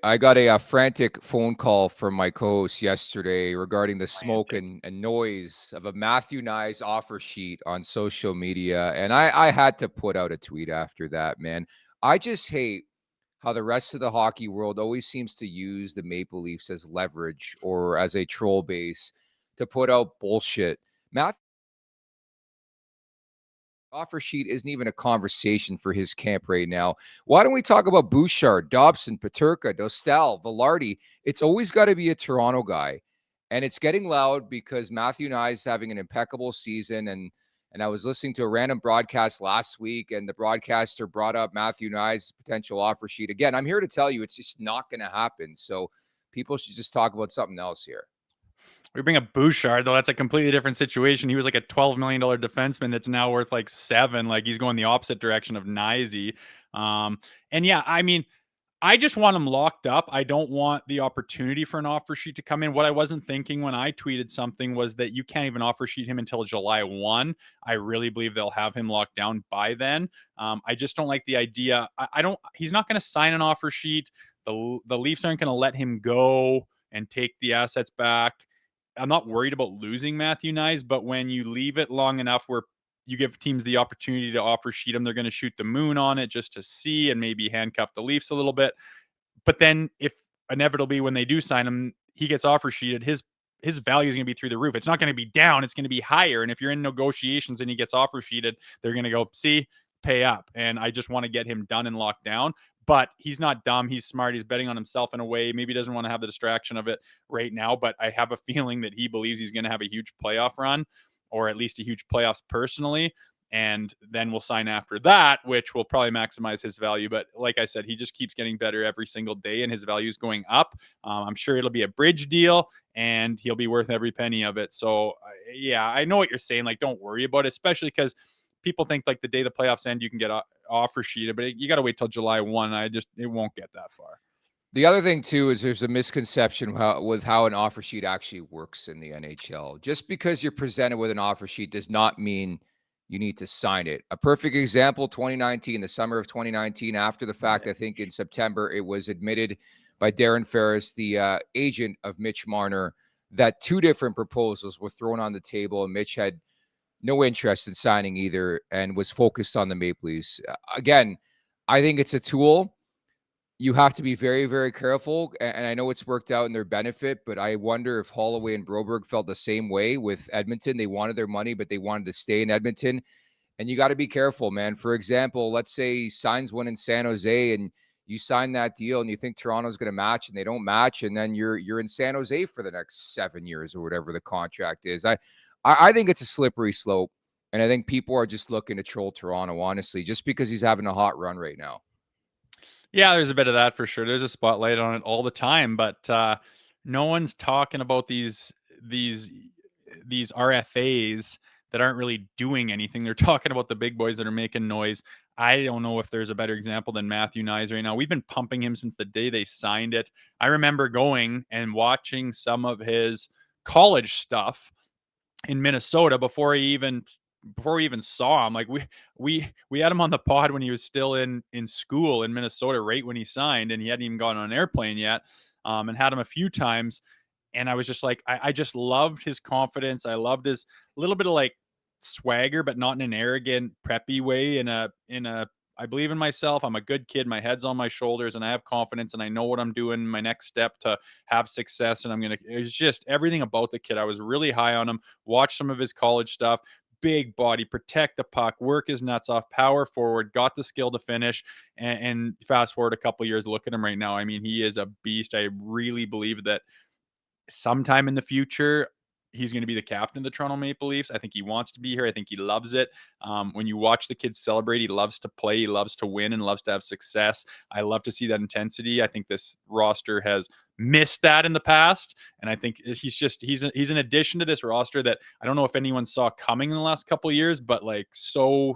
I got a frantic phone call from my co-host yesterday regarding the smoke Frantic. and noise of a Matthew Knies offer sheet on social media. And I had to put out a tweet after that, man. I just hate how the rest of the hockey world always seems to use the Maple Leafs as leverage or as a troll base to put out bullshit. Matthew offer sheet isn't even a conversation for his camp right now. Why don't we talk about Bouchard, Dobson, Paterka, Dostal, Velarde? It's always got to be a Toronto guy. And it's getting loud because Matthew Nye is having an impeccable season. And I was listening to a random broadcast last week, and the broadcaster brought up Matthew Nye's potential offer sheet. Again, I'm here to tell you it's just not going to happen. So people should just talk about something else here. We bring up Bouchard, though. That's a completely different situation. He was like a $12 million defenseman that's now worth like 7. Like he's going the opposite direction of Kniesy. And yeah, I mean, I just want him locked up. I don't want the opportunity for an offer sheet to come in. What I wasn't thinking when I tweeted something was that you can't even offer sheet him until July 1. I really believe they'll have him locked down by then. I just don't like the idea. I don't. He's not going to sign an offer sheet. The Leafs aren't going to let him go and take the assets back. I'm not worried about losing Matthew Knies, but when you leave it long enough where you give teams the opportunity to offer sheet him, they're going to shoot the moon on it just to see and maybe handcuff the Leafs a little bit. But then if inevitably when they do sign him, he gets offer sheeted, his value is going to be through the roof. It's not going to be down, it's going to be higher. And if you're in negotiations and he gets offer sheeted, they're going to go, see, pay up. And I just want to get him done and locked down. But he's not dumb. He's smart. He's betting on himself in a way. Maybe he doesn't want to have the distraction of it right now, but I have a feeling that he believes he's going to have a huge playoff run, or at least a huge playoffs personally. And then we'll sign after that, which will probably maximize his value. But like I said, he just keeps getting better every single day, and his value is going up. I'm sure it'll be a bridge deal, and he'll be worth every penny of it. So, yeah, I know what you're saying. Like, don't worry about it, especially because people think like the day the playoffs end, you can get offer sheeted, but you got to wait till July 1. It won't get that far. The other thing too is there's a misconception with how an offer sheet actually works in the NHL. Just because you're presented with an offer sheet does not mean you need to sign it. A perfect example, 2019, the summer of 2019, after the fact, I think in September, it was admitted by Darren Ferris, the agent of Mitch Marner, that 2 different proposals were thrown on the table, and Mitch had no interest in signing either and was focused on the Maple Leafs. Again, I think it's a tool. You have to be very, very careful. And I know it's worked out in their benefit, but I wonder if Holloway and Broberg felt the same way with Edmonton. They wanted their money, but they wanted to stay in Edmonton. And you got to be careful, man. For example, let's say he signs one in San Jose and you sign that deal and you think Toronto's going to match and they don't match. And then you're in San Jose for the next 7 years or whatever the contract is. I think it's a slippery slope. And I think people are just looking to troll Toronto, honestly, just because he's having a hot run right now. Yeah, there's a bit of that for sure. There's a spotlight on it all the time, but no one's talking about these RFAs that aren't really doing anything. They're talking about the big boys that are making noise. I don't know if there's a better example than Matthew Knies right now. We've been pumping him since the day they signed it. I remember going and watching some of his college stuff in Minnesota before we even saw him. Like we had him on the pod when he was still in school in Minnesota, right when he signed, and he hadn't even gone on an airplane yet. And had him a few times, and I was just like, I just loved his confidence. I loved his little bit of like swagger, but not in an arrogant, preppy way. In a I believe in myself. I'm a good kid. My head's on my shoulders, and I have confidence, and I know what I'm doing. My next step to have success, and it's just everything about the kid. I was really high on him. Watched some of his college stuff. Big body, protect the puck, work his nuts off, power forward, got the skill to finish. And fast forward a couple years, look at him right now. I mean, he is a beast. I really believe that sometime in the future, he's going to be the captain of the Toronto Maple Leafs. I think he wants to be here. I think he loves it. When you watch the kid celebrate, he loves to play, he loves to win, and loves to have success. I love to see that intensity. I think this roster has missed that in the past, and I think he's an addition to this roster that I don't know if anyone saw coming in the last couple of years, but like so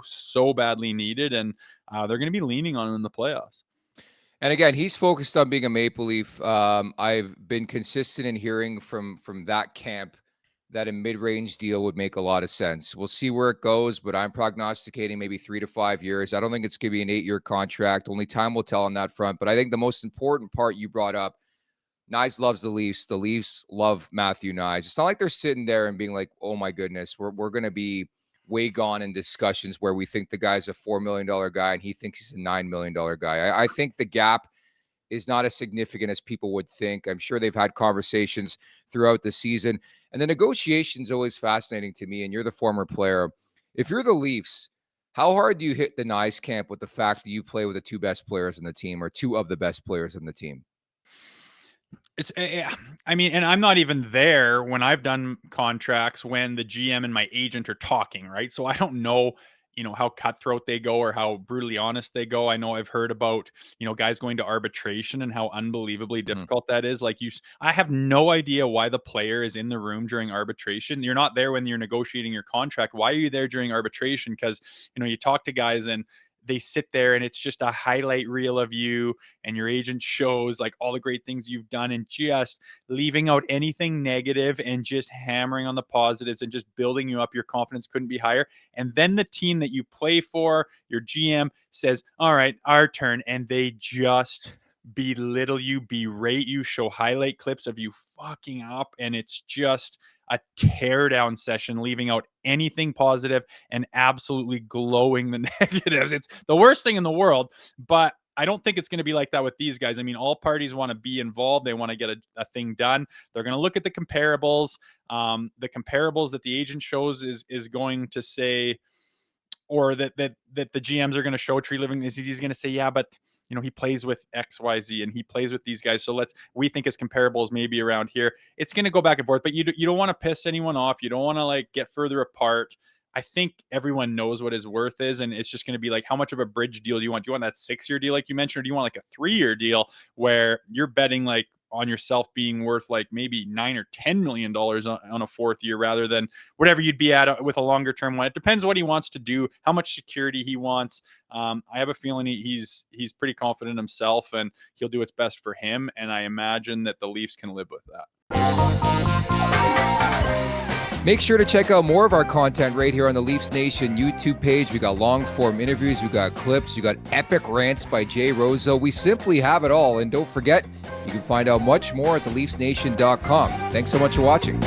badly needed, and they're going to be leaning on him in the playoffs. And again, he's focused on being a Maple Leaf. I've been consistent in hearing from that camp that a mid-range deal would make a lot of sense. We'll see where it goes, but I'm prognosticating maybe 3 to 5 years. I don't think it's going to be an 8-year contract. Only time will tell on that front. But I think the most important part you brought up, Knies loves the Leafs. The Leafs love Matthew Knies. It's not like they're sitting there and being like, oh my goodness, we're going to be way gone in discussions where we think the guy's a $4 million guy and he thinks he's a $9 million guy. I think the gap is not as significant as people would think. I'm sure they've had conversations throughout the season. And the negotiation is always fascinating to me. And you're the former player. If you're the Leafs, how hard do you hit the Knies camp with the fact that you play with the two best players in the team or two of the best players in the team? It's, I mean, and I'm not even there when I've done contracts when the GM and my agent are talking, right? So I don't know, how cutthroat they go or how brutally honest they go. I know I've heard about, guys going to arbitration and how unbelievably difficult that is. Like I have no idea why the player is in the room during arbitration. You're not there when you're negotiating your contract. Why are you there during arbitration? Because, you talk to guys and they sit there and it's just a highlight reel of you and your agent shows like all the great things you've done and just leaving out anything negative and just hammering on the positives and just building you up. Your confidence couldn't be higher. And then the team that you play for, your GM says, all right, our turn. And they just belittle you, berate you, show highlight clips of you fucking up. And it's just a teardown session, leaving out anything positive and absolutely glowing the negatives. It's the worst thing in the world, but I don't think it's going to be like that with these guys. I mean, all parties want to be involved. They want to get a thing done. They're going to look at the comparables. The comparables that the agent shows is going to say, or that the GMs are going to show Tree Living is he's going to say, yeah, but he plays with XYZ and he plays with these guys. So we think his comparables maybe around here. It's going to go back and forth, but you don't want to piss anyone off. You don't want to like get further apart. I think everyone knows what his worth is. And it's just going to be like, how much of a bridge deal do you want? Do you want that 6-year deal like you mentioned, or do you want like a 3-year deal where you're betting like on yourself being worth like maybe $9 or $10 million on a 4th year rather than whatever you'd be at with a longer term one. It depends what he wants to do, how much security he wants. I have a feeling he's pretty confident in himself and he'll do what's best for him. And I imagine that the Leafs can live with that. Make sure to check out more of our content right here on the Leafs Nation YouTube page. We got long form interviews, we got clips, we got epic rants by Jay Rosehill. We simply have it all. And don't forget, you can find out much more at theleafsnation.com. Thanks so much for watching.